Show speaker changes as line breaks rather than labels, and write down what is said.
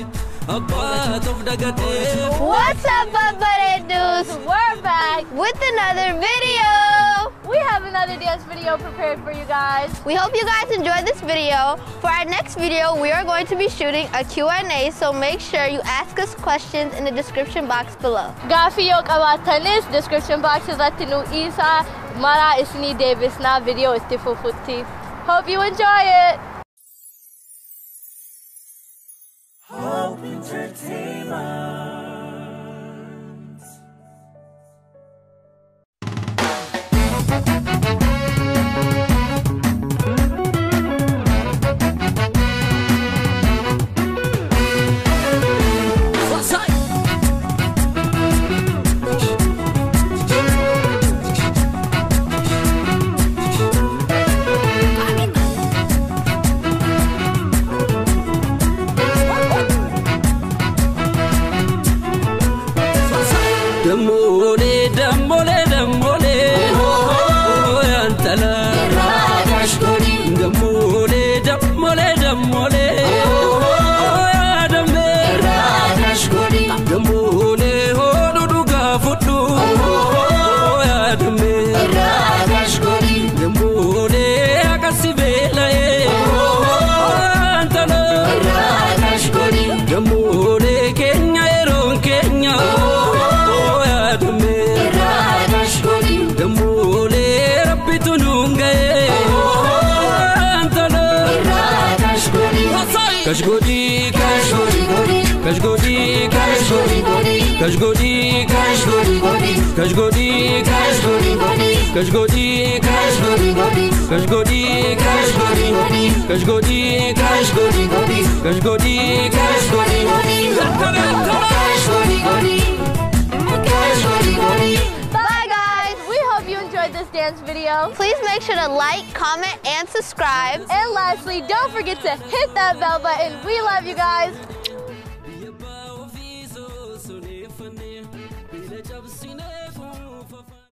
What's up, Babbaredus? We're back with another video.
We have another dance video prepared for you guys.
We hope you guys enjoyed this video. For our next video, we are going to be shooting a Q&A, so make sure you ask us questions in the description box below.
Gaaffii yoo qabaatanis description box irratti nu isa mara isni deebisna video itti fufutti. Hope you enjoy it.
Hope Entertainment. Kashgodi, kashgodi, kashgodi, kashgodi, kashgodi, kashgodi, kashgodi, kashgodi, kashgodi, kashgodi, kashgodi, kashgodi, kashgodi, kashgodi, kashgodi, kashgodi.
Bye guys. We hope you enjoyed this dance video.
Please make sure to like, comment, and subscribe.
And lastly, don't forget to hit that bell button. We love you guys.